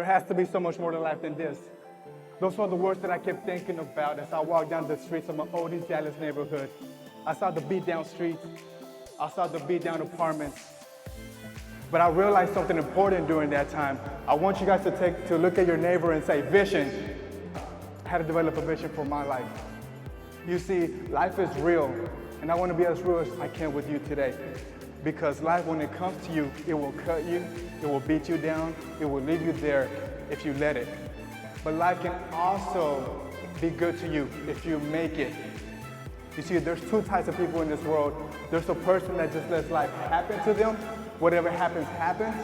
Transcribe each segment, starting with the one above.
There has to be so much more to life than this. Those are the words that I kept thinking about as I walked down the streets of my old East Dallas neighborhood. I saw the beat down streets. I saw the beat down apartments. But I realized something important during that time. I want you guys to look at your neighbor and say, vision. I had to develop a vision for my life. You see, life is real, and I want to be as real as I can with you today. Because life, when it comes to you, it will cut you, it will beat you down, it will leave you there if you let it. But life can also be good to you if you make it. You see, there's two types of people in this world. There's a person that just lets life happen to them. Whatever happens, happens.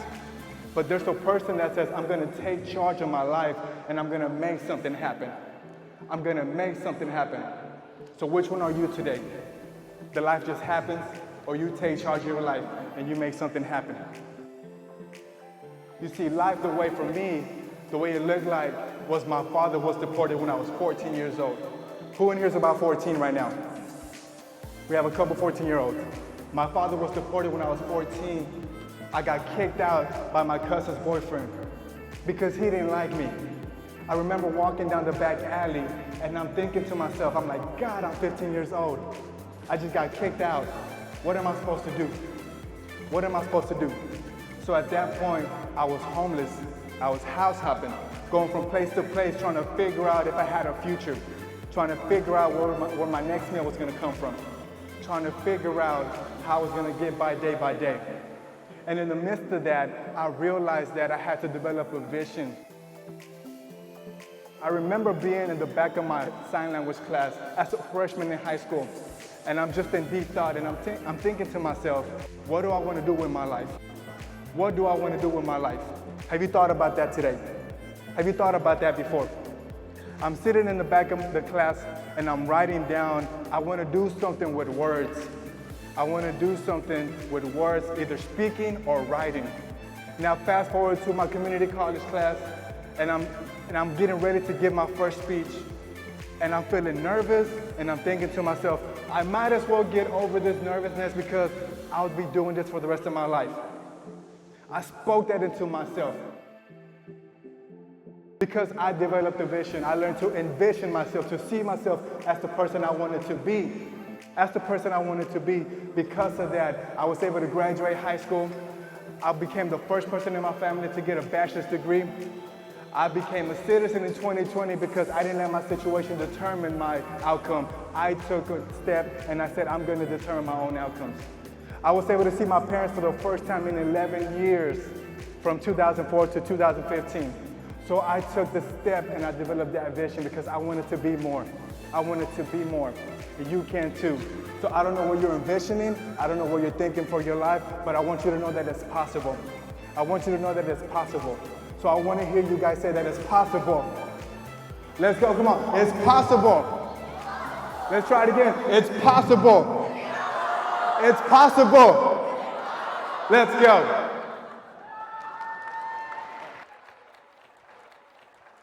But there's a person that says, I'm going to take charge of my life and I'm going to make something happen. I'm going to make something happen. So which one are you today? The life just happens, or you take charge of your life and you make something happen? You see, life, the way for me, the way it looked like was my father was deported when I was 14 years old. Who in here is about 14 right now? We have a couple 14-year-olds. My father was deported when I was 14. I got kicked out by my cousin's boyfriend because he didn't like me. I remember walking down the back alley and I'm thinking to myself, I'm like, God, I'm 15 years old. I just got kicked out. What am I supposed to do? What am I supposed to do? So at that point, I was homeless. I was house hopping, going from place to place, trying to figure out if I had a future, trying to figure out where my next meal was going to come from, trying to figure out how I was going to get by day. And in the midst of that, I realized that I had to develop a vision. I remember being in the back of my sign language class as a freshman in high school, and I'm just in deep thought, and I'm thinking to myself, what do I want to do with my life? What do I want to do with my life? Have you thought about that today? Have you thought about that before? I'm sitting in the back of the class and I'm writing down, I want to do something with words. I want to do something with words, either speaking or writing. Now fast forward to my community college class and I'm getting ready to give my first speech. And I'm feeling nervous and I'm thinking to myself, I might as well get over this nervousness because I'll be doing this for the rest of my life. I spoke that into myself. Because I developed a vision, I learned to envision myself, to see myself as the person I wanted to be. As the person I wanted to be. Because of that, I was able to graduate high school. I became the first person in my family to get a bachelor's degree. I became a citizen in 2020 because I didn't let my situation determine my outcome. I took a step and I said, I'm going to determine my own outcomes. I was able to see my parents for the first time in 11 years, from 2004 to 2015. So I took the step and I developed that vision because I wanted to be more. I wanted to be more. And you can too. So I don't know what you're envisioning. I don't know what you're thinking for your life, but I want you to know that it's possible. I want you to know that it's possible. So I want to hear you guys say that it's possible. Let's go, come on. It's possible. Let's try it again. It's possible. It's possible. Let's go.